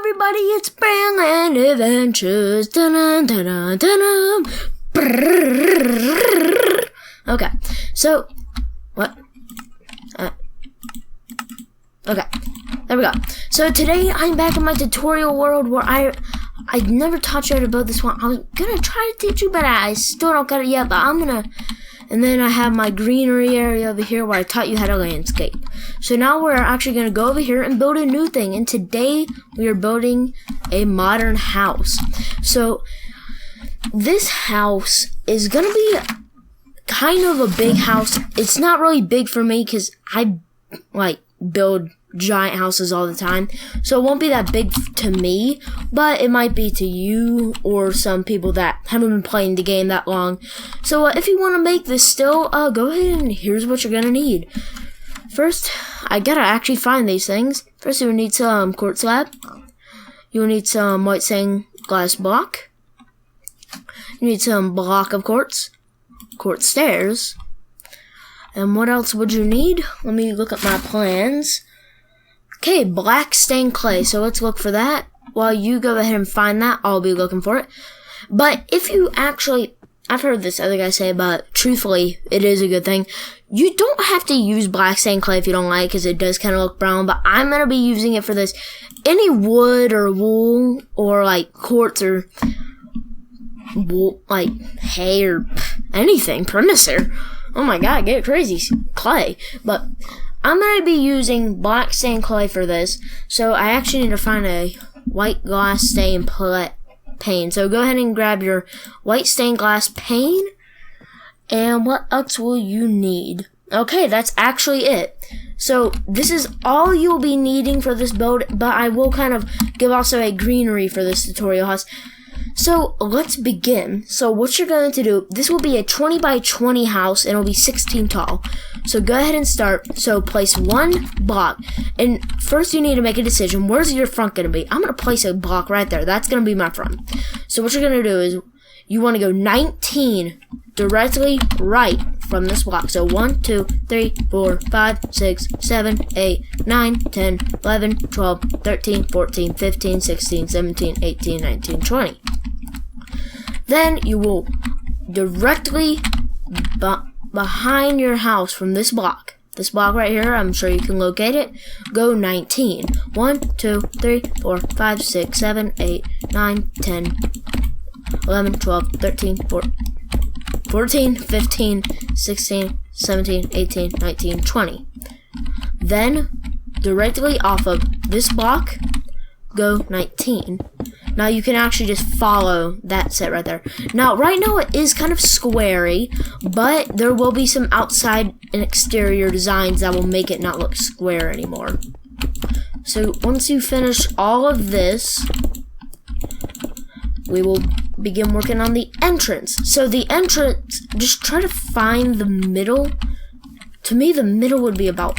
everybody, it's Brandland Adventures. Okay, so, what? Okay, there we go. So today I'm back in my tutorial world where I never taught you how to build this one. I was gonna try to teach you, but I still don't got it yet, but I'm gonna. And then I have my greenery area over here where I taught you how to landscape. So now we're actually going to go over here and build a new thing. And today we are building a modern house. So this house is going to be kind of a big house. It's not really big for me because I build giant houses all the time, so it won't be that big to me, but it might be to you or some people that haven't been playing the game that long. So if you want to make this still, go ahead and here's what you're gonna need. First, I gotta actually find these things. First, you'll need some quartz slab. You'll need some white stained glass block. You need some block of quartz stairs. And what else would you need? Let me look at my plans. Okay, black stained clay, so let's look for that. While you go ahead and find that, I'll be looking for it. But if you actually, I've heard this other guy say, but truthfully, it is a good thing. You don't have to use black stained clay if you don't like, because it does kind of look brown, but I'm going to be using it for this. Any wood or wool, or like quartz or wool, like hay or anything, premiser. Oh my god, get crazy, clay. But I'm going to be using black stained clay for this, so I actually need to find a white glass stained pane. So go ahead and grab your white stained glass pane, and what else will you need? Okay, that's actually it. So this is all you'll be needing for this build, but I will kind of give also a greenery for this tutorial house. So let's begin. So what you're going to do, this will be a 20 by 20 house, and it'll be 16 tall. So go ahead and start. So place one block, and first you need to make a decision. Where's your front going to be? I'm going to place a block right there. That's going to be my front. So what you're going to do is you want to go 19 directly right from this block. So 1, 2, 3, 4, 5, 6, 7, 8, 9, 10, 11, 12, 13, 14, 15, 16, 17, 18, 19, 20. Then you will directly behind your house from this block right here, I'm sure you can locate it, go 19. 1, 2, 3, 4, 5, 6, 7, 8, 9, 10, 11, 12, 13, 14, 15, 16, 17, 18, 19, 20. Then, directly off of this block, go 19. Now you can actually just follow that set right there. Now, right now it is kind of squarey, but there will be some outside and exterior designs that will make it not look square anymore. So once you finish all of this, we will begin working on the entrance. So the entrance, just try to find the middle. To me, the middle would be about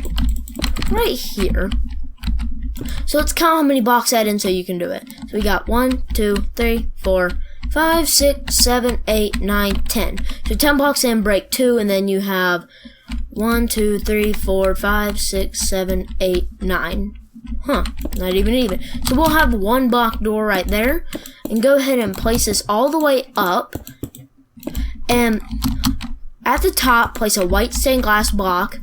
right here. So let's count how many blocks add in so you can do it. So we got 1, 2, 3, 4, 5, 6, 7, 8, 9, 10. So 10 blocks in, break 2, and then you have 1, 2, 3, 4, 5, 6, 7, 8, 9. Huh, not even. So we'll have one block door right there. And go ahead and place this all the way up. And at the top, place a white stained glass block.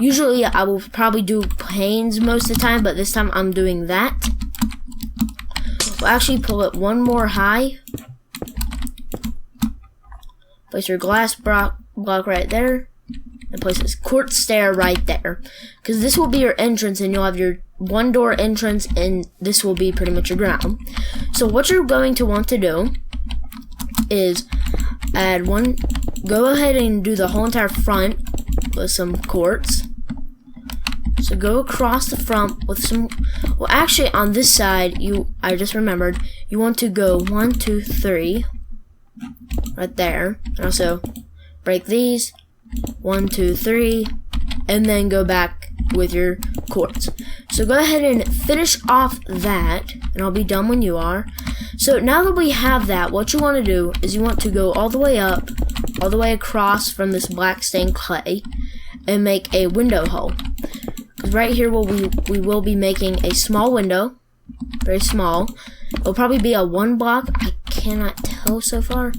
Usually I will probably do panes most of the time, but this time I'm doing that. We'll actually pull it one more high. Place your glass block right there. And place this quartz stair right there. Because this will be your entrance, and you'll have your one door entrance, and this will be pretty much your ground. So what you're going to want to do is go ahead and do the whole entire front with some quartz. So go across the front with some, well actually on this side, I just remembered, you want to go 1, 2, 3, right there, and also break these, 1, 2, 3, and then go back with your quartz. So go ahead and finish off that, and I'll be done when you are. So now that we have that, what you want to do is you want to go all the way up, all the way across from this black stained clay, and make a window hole. Right here we will be making a small window very small. It'll probably be a 1 block. I cannot tell so far.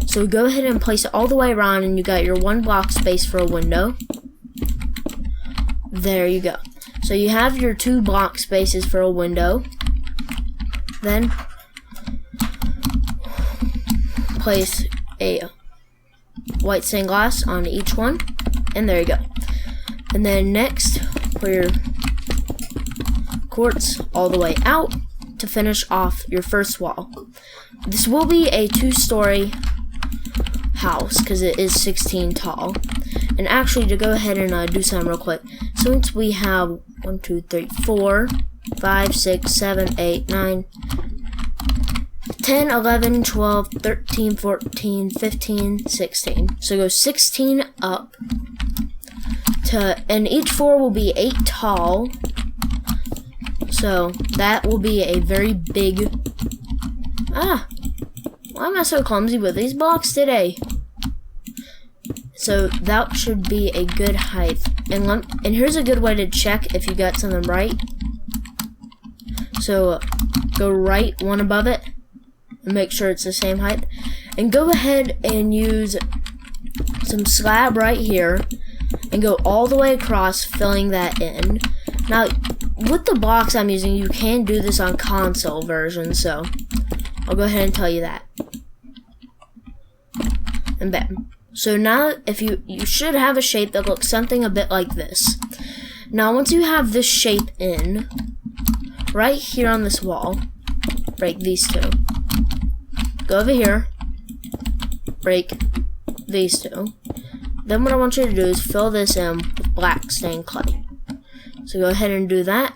So go ahead and place it all the way around, and you got your 1 block space for a window. There you go. So you have your 2 block spaces for a window. Then place a white stained glass on each one, and there you go. And then next, put your quartz all the way out to finish off your first wall. This will be a 2-story house because it is 16 tall. And actually, to go ahead and do something real quick, since we have 1, 2, 3, 4, 5, 6, 7, 8, 9, 10, 11, 12, 13, 14, 15, 16. So go 16 up to, and each floor will be 8 tall. So that will be a very big, why am I so clumsy with these blocks today? So that should be a good height. And here's a good way to check if you got something right. So go right one above it and make sure it's the same height. And go ahead and use some slab right here and go all the way across, filling that in. Now, with the blocks I'm using, you can do this on console version, so I'll go ahead and tell you that. And bam. So now, if you should have a shape that looks something a bit like this. Now, once you have this shape in, right here on this wall, break these 2. Go over here, break these 2. Then what I want you to do is fill this in with black stained clay. So go ahead and do that.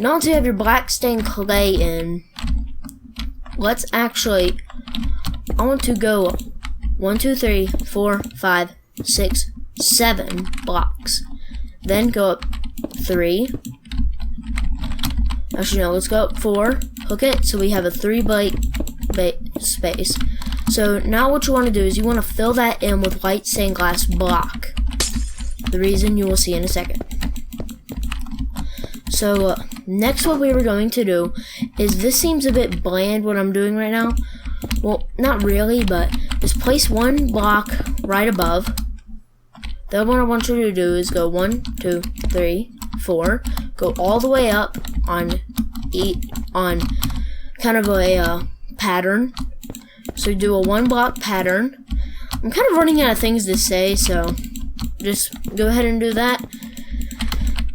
Now once you have your black stained clay in, let's actually, I want to go 1, 2, 3, 4, 5, 6, 7 blocks. Then go up 3. Actually, no, let's go up 4. Hook it so we have a 3 block space. So now what you want to do is you want to fill that in with white stained glass block. The reason you will see in a second. So next what we were going to do is, this seems a bit bland what I'm doing right now. Well, not really, but just place 1 block right above. Then what I want you to do is go 1, 2, 3, 4. Go all the way up on kind of a pattern. So do a 1 block pattern. I'm kind of running out of things to say, so just go ahead and do that.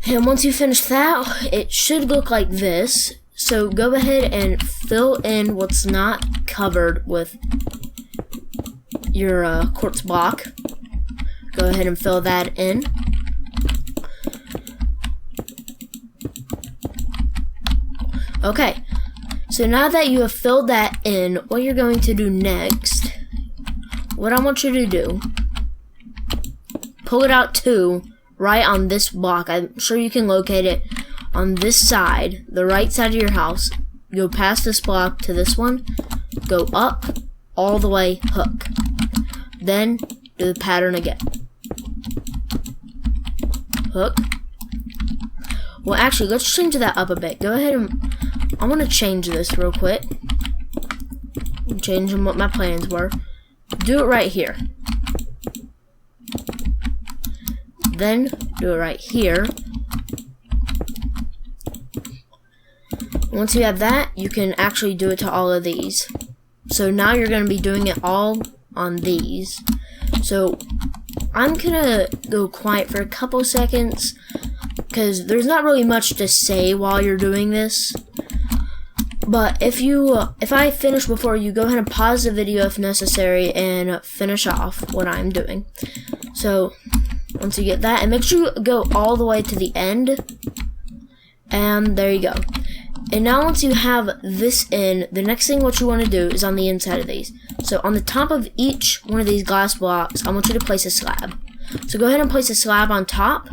And once you finish that, it should look like this. So go ahead and fill in what's not covered with your quartz block. Go ahead and fill that in. Okay, so now that you have filled that in, what you're going to do next, what I want you to do, pull it out 2 right on this block. I'm sure you can locate it on this side, the right side of your house. Go past this block to this one, go up, all the way, hook. Then do the pattern again. Hook. Well, actually, let's change that up a bit. Go ahead and, I want to change this real quick. I'm changing what my plans were. Do it right here. Then do it right here. Once you have that, you can actually do it to all of these. So now you're going to be doing it all on these. So I'm going to go quiet for a couple seconds because there's not really much to say while you're doing this. But if I finish before you, go ahead and pause the video if necessary and finish off what I'm doing. So once you get that, and make sure you go all the way to the end. And there you go. And now once you have this in, the next thing what you want to do is on the inside of these. So on the top of each one of these glass blocks, I want you to place a slab. So go ahead and place a slab on top,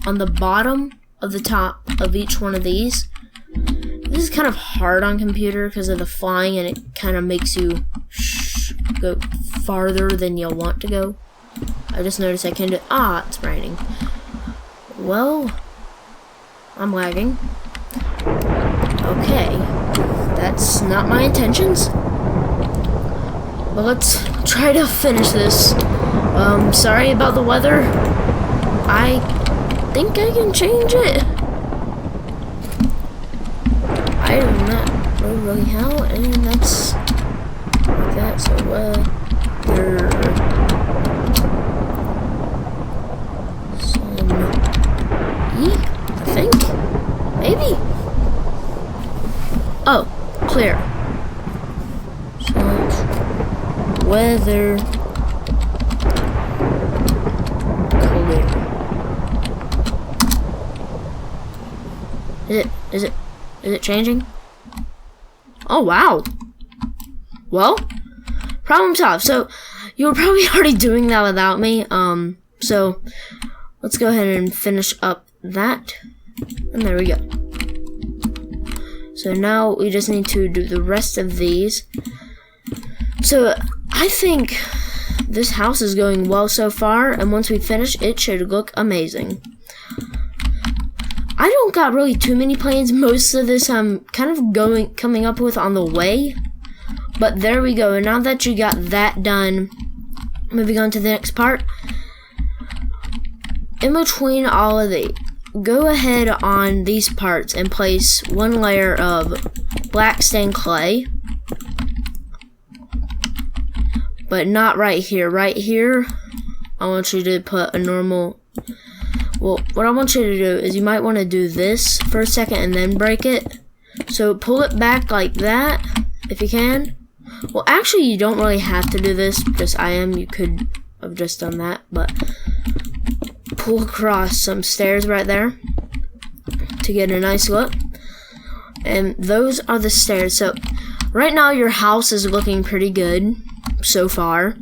on the bottom of the top of each one of these. This is kind of hard on computer because of the flying, and it kind of makes you go farther than you'll want to go. I just noticed I can do, it's raining. Well, I'm lagging. Okay, that's not my intentions. But let's try to finish this. Sorry about the weather. I think I can change it. I do not know really how, and that's like that. So weather, sunny, I think, maybe. Oh, clear. So weather. Is it changing? Oh, wow. Well, problem solved. So, you were probably already doing that without me. So, let's go ahead and finish up that. And there we go. So, now we just need to do the rest of these. So, I think this house is going well so far. And once we finish, it should look amazing. I don't got really too many plans. Most of this I'm kind of coming up with on the way. But there we go. And now that you got that done, moving on to the next part. In between all of these, go ahead on these parts and place one layer of black stained clay. But not right here. Right here, I want you to put a normal... Well, what I want you to do is you might want to do this for a second and then break it. So pull it back like that, if you can. Well, actually, you don't really have to do this, because you could have just done that, but pull across some stairs right there to get a nice look. And those are the stairs. So right now your house is looking pretty good so far.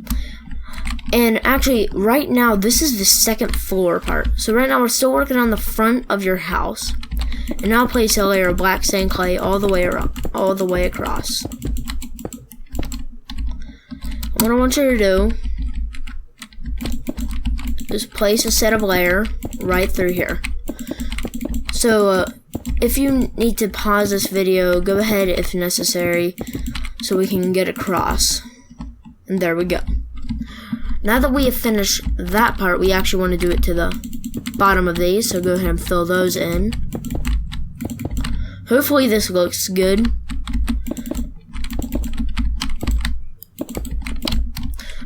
And actually, right now, this is the second floor part. So right now, we're still working on the front of your house. And now place a layer of black stained clay all the way across. What I want you to do is place a set of layer right through here. So, if you need to pause this video, go ahead if necessary, so we can get across. And there we go. Now that we have finished that part, we actually want to do it to the bottom of these, so go ahead and fill those in. Hopefully this looks good.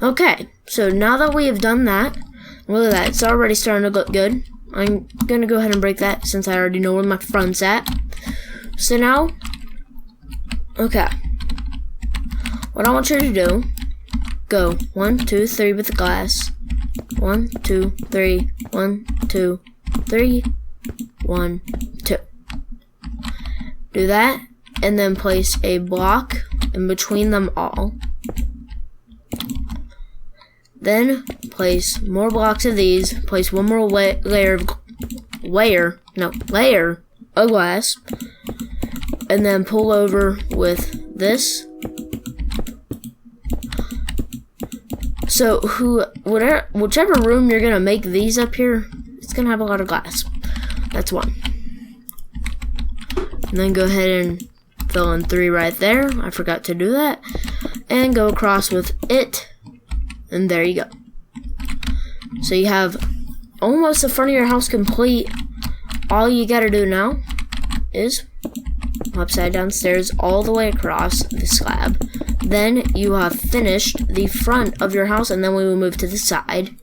Okay, so now that we have done that, look at that, it's already starting to look good. I'm going to go ahead and break that since I already know where my front's at. So now, okay, what I want you to do, go 1, 2, 3 with the glass. 1, 2, 3. 1, 2, 3. 1, 2. Do that, and then place a block in between them all. Then place more blocks of these. Place one more layer of glass, and then pull over with this. So whichever room you're gonna make these up here, it's gonna have a lot of glass. That's one. And then go ahead and fill in 3 right there. I forgot to do that. And go across with it. And there you go. So you have almost the front of your house complete. All you gotta do now is upside down stairs all the way across the slab. Then you have finished the front of your house, and then we will move to the side.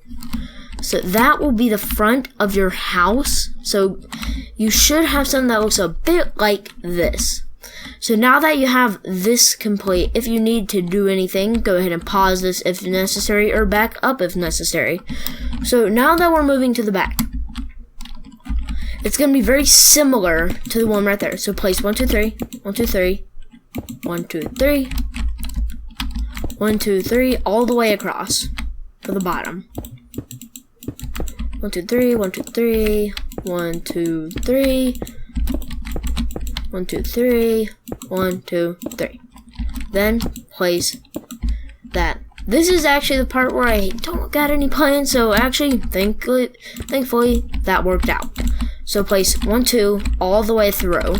So that will be the front of your house. So you should have something that looks a bit like this. So now that you have this complete, if you need to do anything, go ahead and pause this if necessary, or back up if necessary. So now that we're moving to the back, it's going to be very similar to the one right there. So place 1, 2, 3, 1, 2, 3, 1, 2, 3, 1, 2, 3, all the way across to the bottom. 1, 2, 3, 1, 2, 3, 1, 2, 3, 1, 2, 3, 1, 2, 3. Then place that. This is actually the part where I don't got any plans, so actually, thankfully, that worked out. So place 1, 2 all the way through.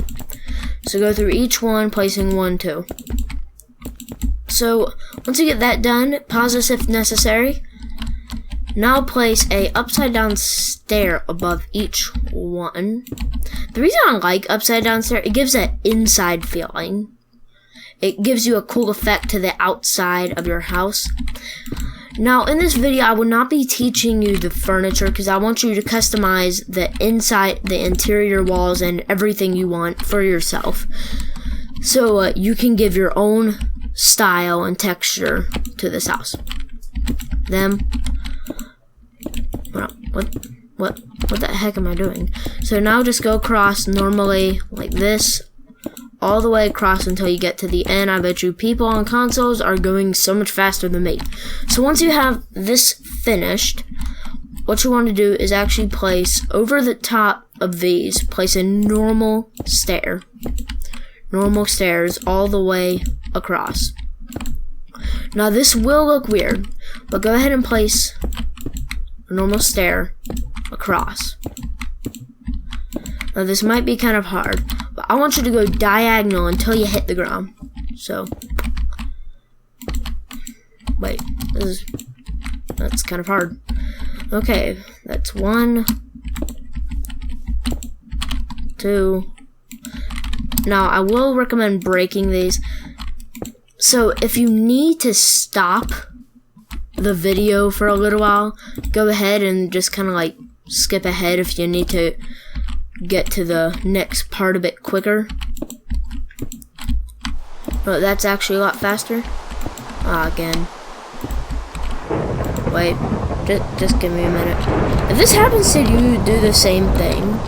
So go through each one, placing 1, 2. So once you get that done, pause this if necessary. Now place a upside down stair above each one. The reason I like upside down stair, it gives that inside feeling. It gives you a cool effect to the outside of your house. Now in this video, I will not be teaching you the furniture because I want you to customize the inside, the interior walls, and everything you want for yourself. So you can give your own style and texture to this house. Then, what the heck am I doing? So now just go across normally like this, all the way across until you get to the end. I bet you people on consoles are going so much faster than me. So once you have this finished, what you want to do is actually place over the top of these, place a normal stair. Normal stairs all the way across. Now this will look weird, but go ahead and place a normal stair across. Now this might be kind of hard, but I want you to go diagonal until you hit the ground. So, wait, that's kind of hard. Okay, that's 1, 2. Now I will recommend breaking these. So if you need to stop the video for a little while, go ahead and just kind of like skip ahead if you need to get to the next part a bit quicker. Oh, that's actually a lot faster. Again. Wait, just give me a minute. If this happens to you, do the same thing.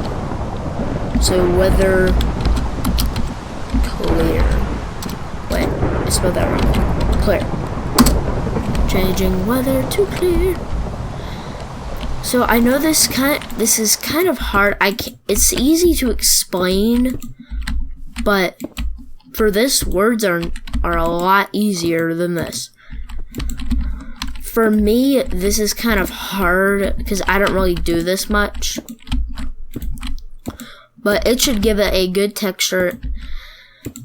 So weather clear. Wait, I spelled that wrong. Clear. Changing weather to clear. So I know this is kind of hard. It's easy to explain, but for this, words are a lot easier than this. For me, this is kind of hard because I don't really do this much, but it should give it a good texture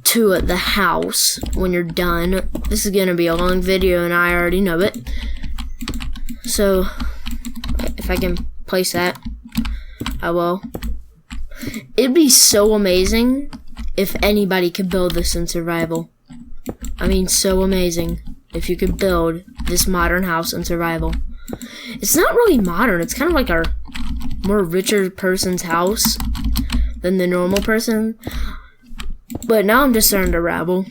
to the house when you're done. This is gonna be a long video and I already know it. So if I can place that, I will. It'd be so amazing if anybody could build this in survival. I mean, so amazing if you could build this modern house in survival. It's not really modern, it's kind of like our more richer person's house than the normal person. But now I'm just starting to rabble.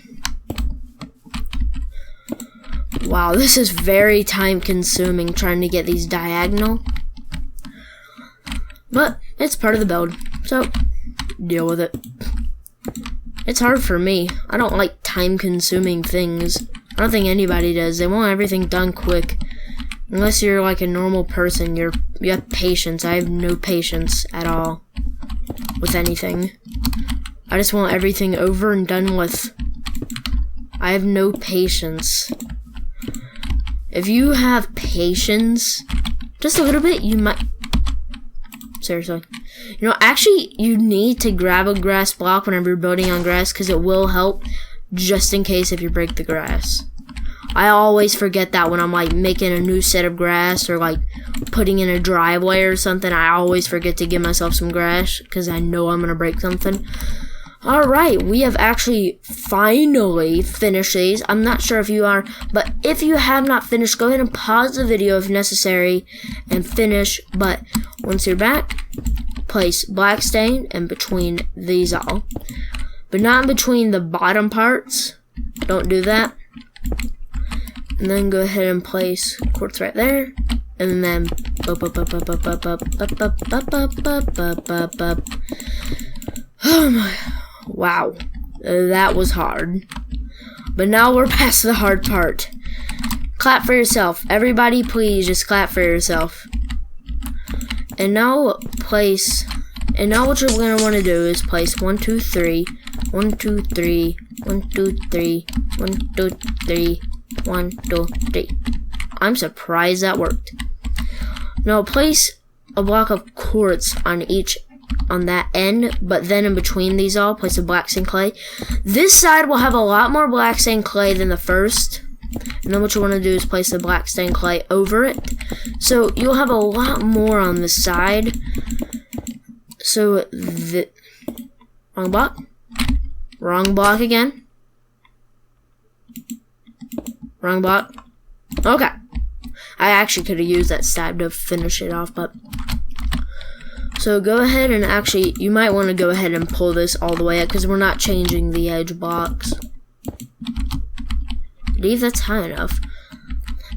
Wow, this is very time consuming trying to get these diagonal. But it's part of the build, so deal with it. It's hard for me. I don't like time consuming things. I don't think anybody does. They want everything done quick. Unless you're like a normal person, you have patience. I have no patience at all with anything. I just want everything over and done with. I have no patience. If you have patience, just a little bit, you might... Seriously. You know, actually, you need to grab a grass block whenever you're building on grass because it will help just in case if you break the grass. I always forget that when I'm like making a new set of grass or like putting in a driveway or something. I always forget to give myself some grass because I know I'm going to break something. Alright, we have actually finally finished these. I'm not sure if you are, but if you have not finished, go ahead and pause the video if necessary and finish. But once you're back, place black stain in between these all. But not in between the bottom parts. Don't do that. And then go ahead and place quartz right there. And then oh my, wow, that was hard. But now we're past the hard part. Clap for yourself. Everybody please just clap for yourself. And now what you're going to want to do is place 1, 2, 3, 1, 2, 3, 1, 2, 3, 1, 2, 3, 1, 2, 3. I'm surprised that worked. Now place a block of quartz on each on that end, but then in between these all, place a black sand clay. This side will have a lot more black sand clay than the first. And then what you want to do is place the black sand clay over it. So you'll have a lot more on this side. So wrong block. Wrong block again. Wrong block. Okay. I actually could have used that stab to finish it off, but... So go ahead and actually, you might want to go ahead and pull this all the way up because we're not changing the edge blocks. I believe that's high enough.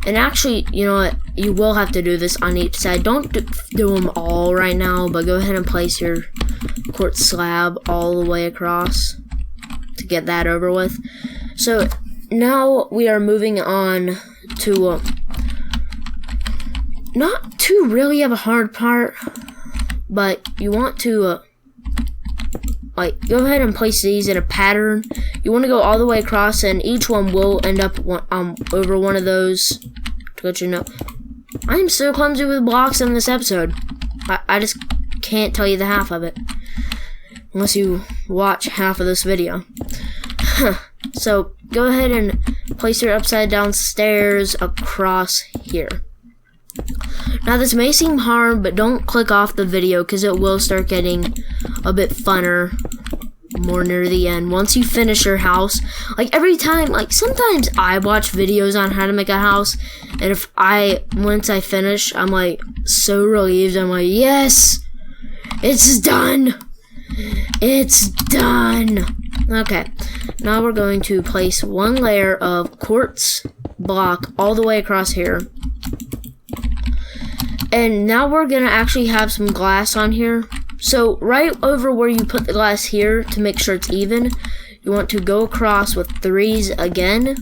And actually, you know what? You will have to do this on each side. Don't do them all right now, but go ahead and place your quartz slab all the way across to get that over with. So now we are moving on to not to really have a hard part, but you want to like go ahead and place these in a pattern. You want to go all the way across, and each one will end up over one of those. To let you know, I am so clumsy with blocks in this episode. I just can't tell you the half of it unless you watch half of this video. So go ahead and place your upside down stairs across here. Now this may seem hard, but don't click off the video because it will start getting a bit funner more near the end. Once you finish your house, like every time, like sometimes I watch videos on how to make a house, and once I finish, I'm like so relieved. I'm like, yes, it's done. It's done. Okay, now we're going to place one layer of quartz block all the way across here. And now we're going to actually have some glass on here. So right over where you put the glass here, to make sure it's even, you want to go across with 3s again,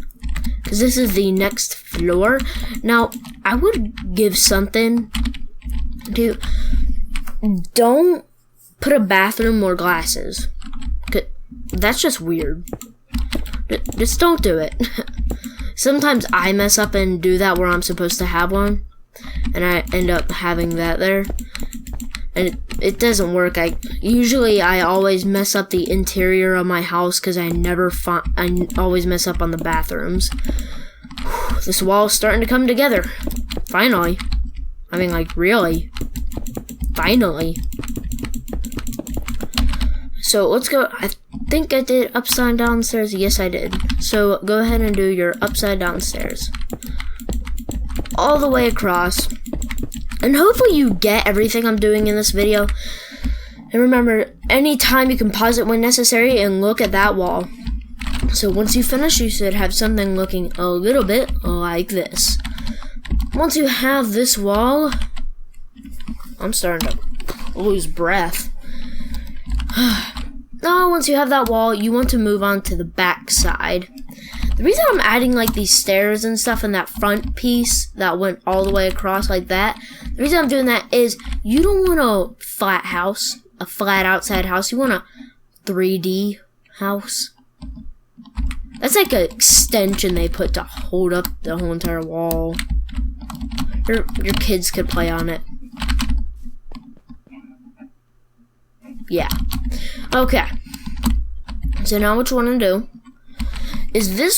because this is the next floor. Now, I would give something to, don't put a bathroom or glasses. That's just weird. Just don't do it. Sometimes I mess up and do that where I'm supposed to have one, and I end up having that there, and it doesn't work. I always mess up the interior of my house because I always mess up on the bathrooms. This wall's starting to come together. Finally. I mean, like, really. Finally. So let's go. I think I did upside down stairs. Yes, I did. So go ahead and do your upside down stairs all the way across, and hopefully you get everything I'm doing in this video. And remember, anytime you can pause it when necessary and look at that wall. So once you finish, you should have something looking a little bit like this. Once you have this wall, I'm starting to lose breath. Now, once you have that wall, you want to move on to the back side. The reason I'm adding like these stairs and stuff in that front piece that went all the way across like that, the reason I'm doing that is you don't want a flat house, a flat outside house. You want a 3D house. That's like an extension they put to hold up the whole entire wall. Your kids could play on it. Yeah. Okay. So now what you want to do is this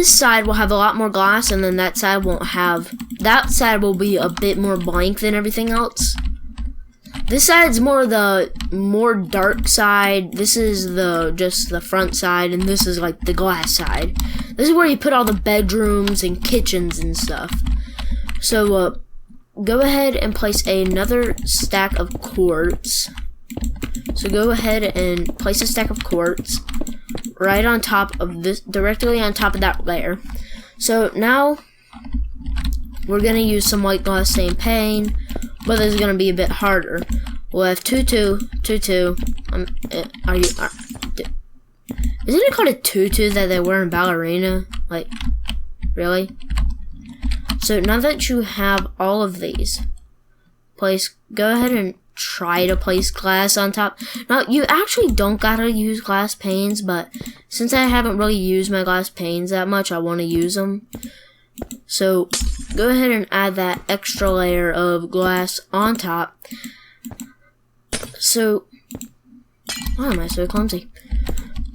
side will have a lot more glass, and then that side won't have. That side will be a bit more blank than everything else. This side's more dark side. This is just the front side, and this is like the glass side. This is where you put all the bedrooms and kitchens and stuff. So go ahead and place another stack of quartz. So go ahead and place a stack of quartz right on top of this, directly on top of that layer. So now we're gonna use some white gloss stain paint, but this is gonna be a bit harder. We'll have 2-2, 2-2. Isn't it called a tutu that they wear in ballerina? Like, really? So now that you have all of these, go ahead and try to place glass on top. Now, you actually don't gotta use glass panes, but since I haven't really used my glass panes that much, I want to use them. So go ahead and add that extra layer of glass on top. So Why am I so clumsy?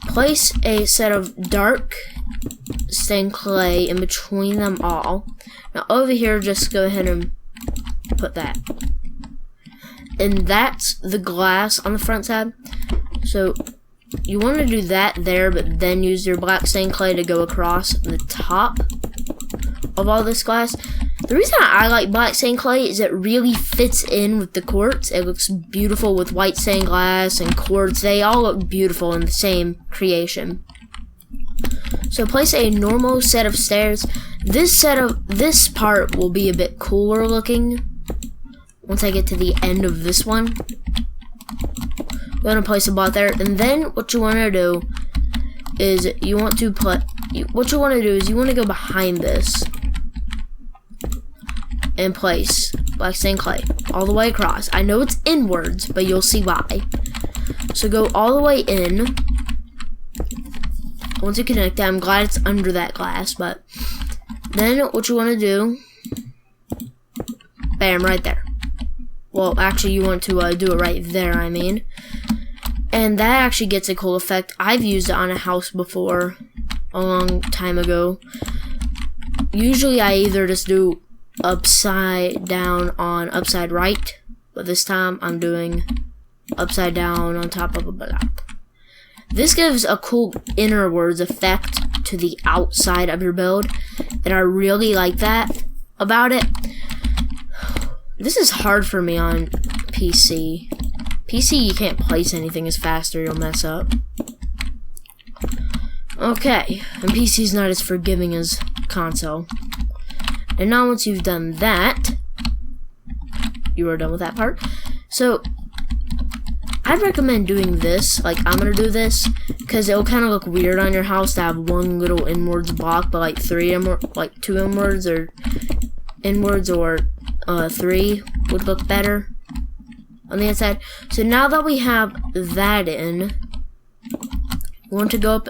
Place a set of dark stained clay in between them all. Now over here, just go ahead and put that. And that's the glass on the front side. So you want to do that there, but then use your black stained clay to go across the top of all this glass. The reason I like black stained clay is it really fits in with the quartz. It looks beautiful with white stained glass and quartz. They all look beautiful in the same creation. So place a normal set of stairs. This part will be a bit cooler looking once I get to the end of this one. I'm gonna place a block there, and then what you want to do is you want to go behind this and place black stained clay all the way across. I know it's inwards, but you'll see why. So go all the way in. Once you connect it, I'm glad it's under that glass, but then what you want to do, bam, right there. Well, actually, you want to do it right there, I mean. And that actually gets a cool effect. I've used it on a house before, a long time ago. Usually, I either just do upside down on upside right, but this time I'm doing upside down on top of a block. This gives a cool innerwards effect to the outside of your build, and I really like that about it. This is hard for me on PC. PC, you can't place anything as fast or you'll mess up. Okay, and PC's not as forgiving as console. And now once you've done that, you are done with that part. So I'd recommend doing this, like I'm gonna do this, because it'll kind of look weird on your house to have one little inwards block, but like two inwards or inwards, or 3 would look better on the inside. So now that we have that in, we want to go up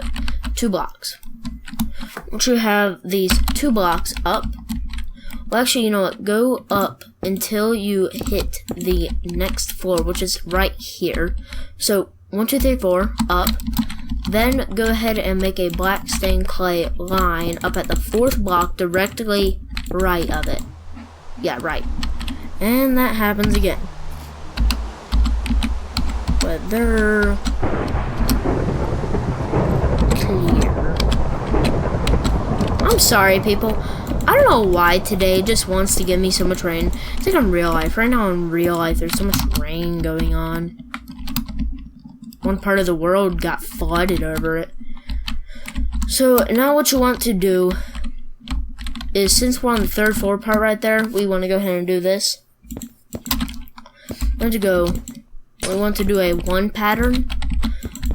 2 blocks. Once you have these 2 blocks up, well, actually, you know what? Go up until you hit the next floor, which is right here. So 1, 2, 3, 4, up. Then go ahead and make a black stained clay line up at the 4th block, directly right of it. Yeah, right. And that happens again. But they're clear. I'm sorry, people. I don't know why today it just wants to give me so much rain. It's like in real life. Right now in real life, there's so much rain going on. One part of the world got flooded over it. So now what you want to do is, since we're on the 3rd floor part right there, we want to go ahead and do this. We want to do a 1 pattern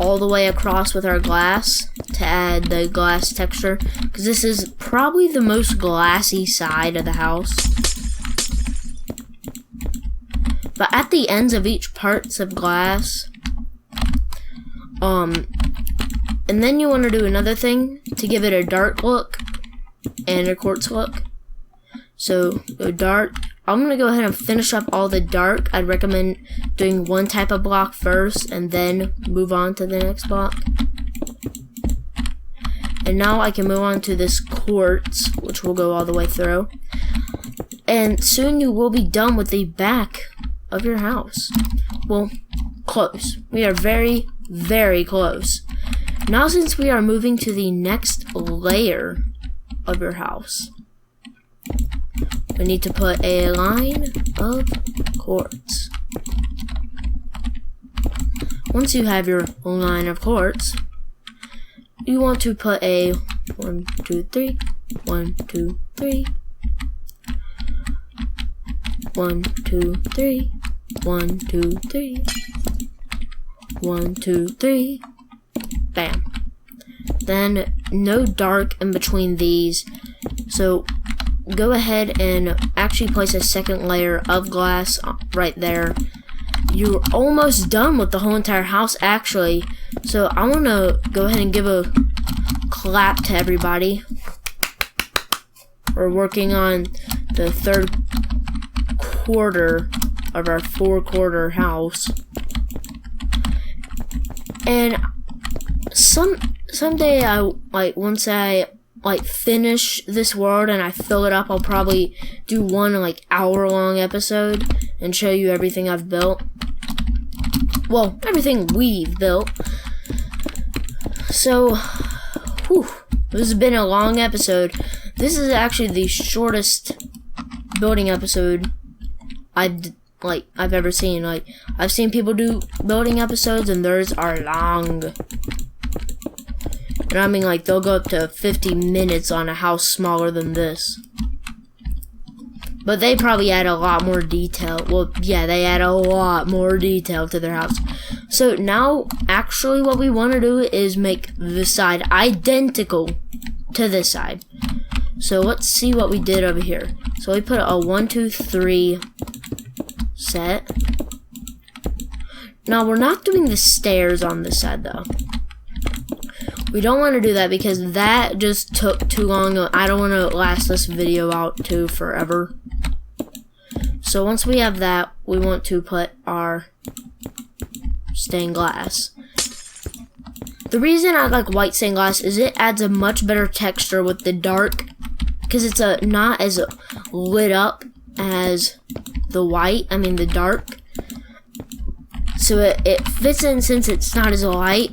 all the way across with our glass to add the glass texture, because this is probably the most glassy side of the house. But at the ends of each parts of glass, and then you want to do another thing to give it a dark look and a quartz look. So go dark. I'm going to go ahead and finish up all the dark. I'd recommend doing one type of block first and then move on to the next block. And now I can move on to this quartz, which will go all the way through. And soon you will be done with the back of your house. Well, close. We are very, very close. Now since we are moving to the next layer of your house, we need to put a line of quartz. Once you have your line of quartz, you want to put a 1, 2, 3, 1, 2, 3, 1, 2, 3, 1, 2, 3, 1, 2, 3, bam. Then no dark in between these, so go ahead and actually place a second layer of glass right there. You're almost done with the whole entire house, actually. So I want to go ahead and give a clap to everybody. We're working on the 3rd quarter of our 4-quarter house. And someday once I finish this world and I fill it up, I'll probably do one hour-long episode and show you everything I've built. Well, everything we've built. So, whew, this has been a long episode. This is actually the shortest building episode I've ever seen. I've seen people do building episodes and theirs are long. And I mean, they'll go up to 50 minutes on a house smaller than this. But they probably add a lot more detail. Well, yeah, they add a lot more detail to their house. So now, actually, what we want to do is make this side identical to this side. So let's see what we did over here. So we put a 1, 2, 3 set. Now, we're not doing the stairs on this side, though. We don't want to do that because that just took too long. I don't want to last this video out too forever. So once we have that, we want to put our stained glass. The reason I like white stained glass is it adds a much better texture with the dark, because it's not as lit up as the white, the dark. So it fits in since it's not as light.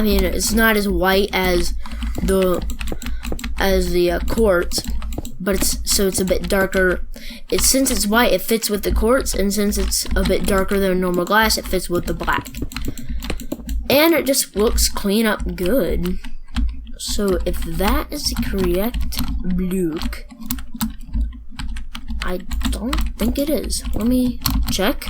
It's not as white as the quartz, but it's a bit darker. Since it's white, it fits with the quartz, and since it's a bit darker than normal glass, it fits with the black. And it just looks clean up good. So if that is the correct look, I don't think it is. Let me check.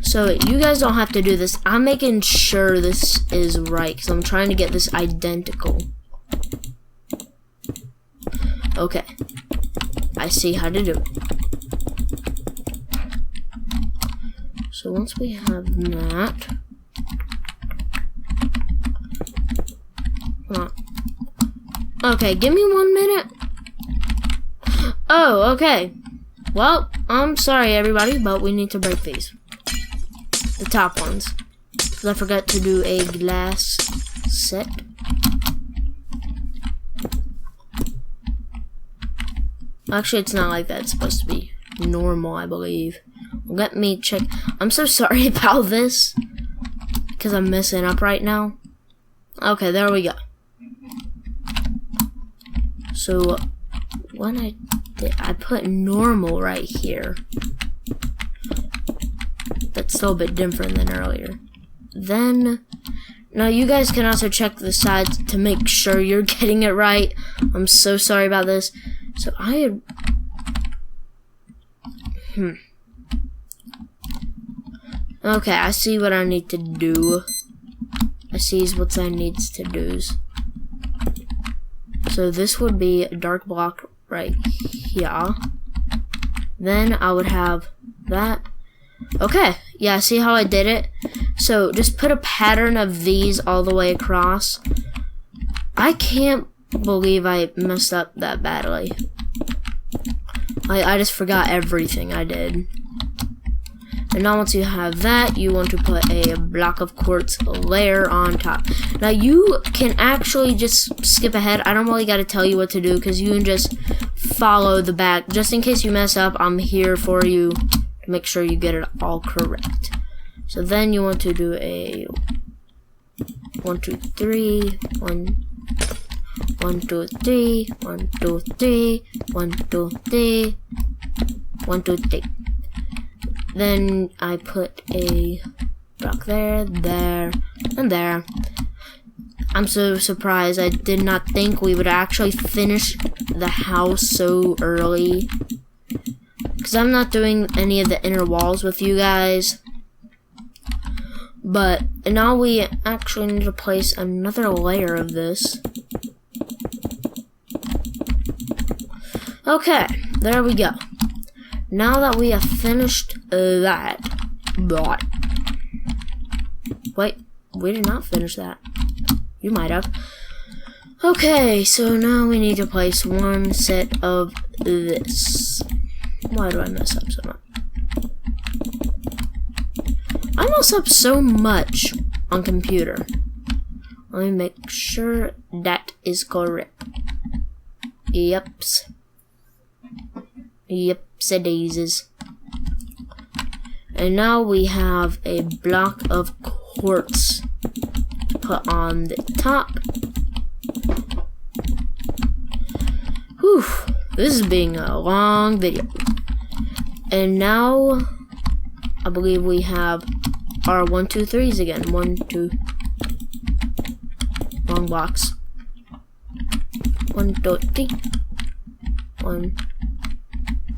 So you guys don't have to do this. I'm making sure this is right because I'm trying to get this identical. Okay. I see how to do it. So once we have that, okay, give me 1 minute. Oh, okay. Well, I'm sorry everybody, but we need to break these. The top ones. Because I forgot to do a glass set. Actually, it's not like that. It's supposed to be normal, I believe. Let me check. I'm so sorry about this. Because I'm messing up right now. Okay, there we go. So, when I put normal right here. That's still a bit different than earlier. Then, now you guys can also check the sides to make sure you're getting it right. I'm so sorry about this. So okay, I see what I need to do. I see what I needs to do. So this would be a dark block right here. Then I would have that. Okay, yeah, see how I did it? So just put a pattern of these all the way across. I can't believe I messed up that badly. I just forgot everything I did. And now once you have that, you want to put a block of quartz layer on top. Now you can actually just skip ahead. I don't really got to tell you what to do because you can just follow the back. Just in case you mess up, I'm here for you to make sure you get it all correct. So then you want to do a 1, 2, 3, 1, 1, 2, 3, 1, 2, 3, 1, 2, 3, 1, 2, 3. Then I put a block there, there, and there. I'm so surprised. I did not think we would actually finish the house so early. Because I'm not doing any of the inner walls with you guys. But now we actually need to place another layer of this. Okay, there we go. Now that we have finished that, but wait, we did not finish that. You might have. Okay, so now we need to place one set of this. Why do I mess up so much? I mess up so much on computer? Let me make sure that is correct. Yeps. Yepsa daisies. And now we have a block of quartz to put on the top. Whew, this is being a long video. And now I believe we have our 1, 2, 3s again. 1, 2. Wrong blocks. 1, 2, 3. 1.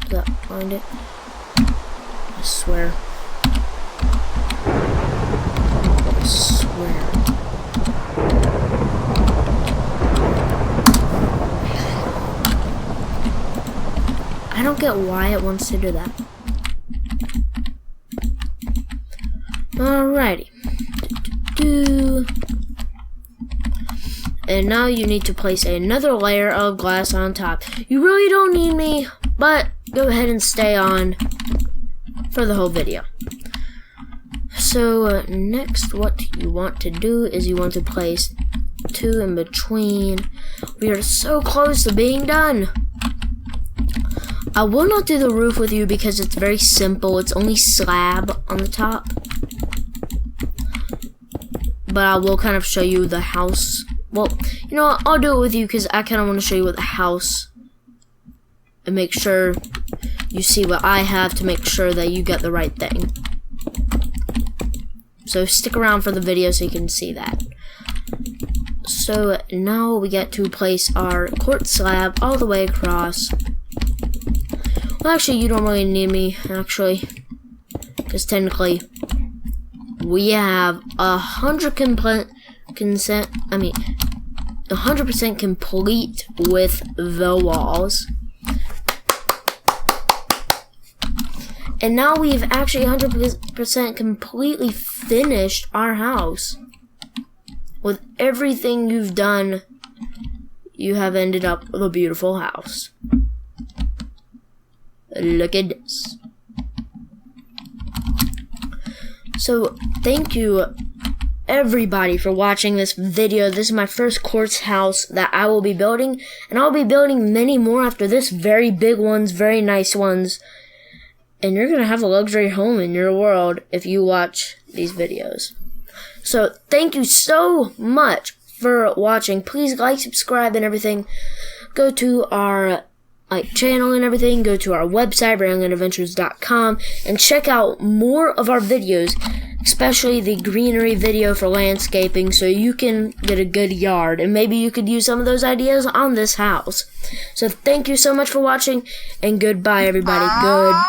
Does that find it? I swear. I swear. I don't get why it wants to do that. Alrighty. And now you need to place another layer of glass on top. You really don't need me, but go ahead and stay on for the whole video. So next what you want to do is you want to place 2 in between. We are so close to being done. I will not do the roof with you because it's very simple. It's only slab on the top. But I will kind of show you the house. Well, you know what? I'll do it with you because I kind of want to show you what the house and make sure you see what I have to make sure that you get the right thing. So stick around for the video so you can see that. So now we get to place our quartz slab all the way across. Well, actually, you don't really need me, actually, because technically we have 100% complete with the walls. And now we've actually 100% completely finished our house. With everything you've done, you have ended up with a beautiful house. Look at this. So, thank you everybody for watching this video. This is my first quartz house that I will be building, and I'll be building many more after this. Very big ones, very nice ones. And you're gonna have a luxury home in your world if you watch these videos. So, thank you so much for watching. Please like, subscribe, and everything. Go to our channel and everything. Go to our website, Ramblingadventures.com, and check out more of our videos, especially the greenery video for landscaping, so you can get a good yard, and maybe you could use some of those ideas on this house. So thank you so much for watching, and goodbye, everybody. Goodbye.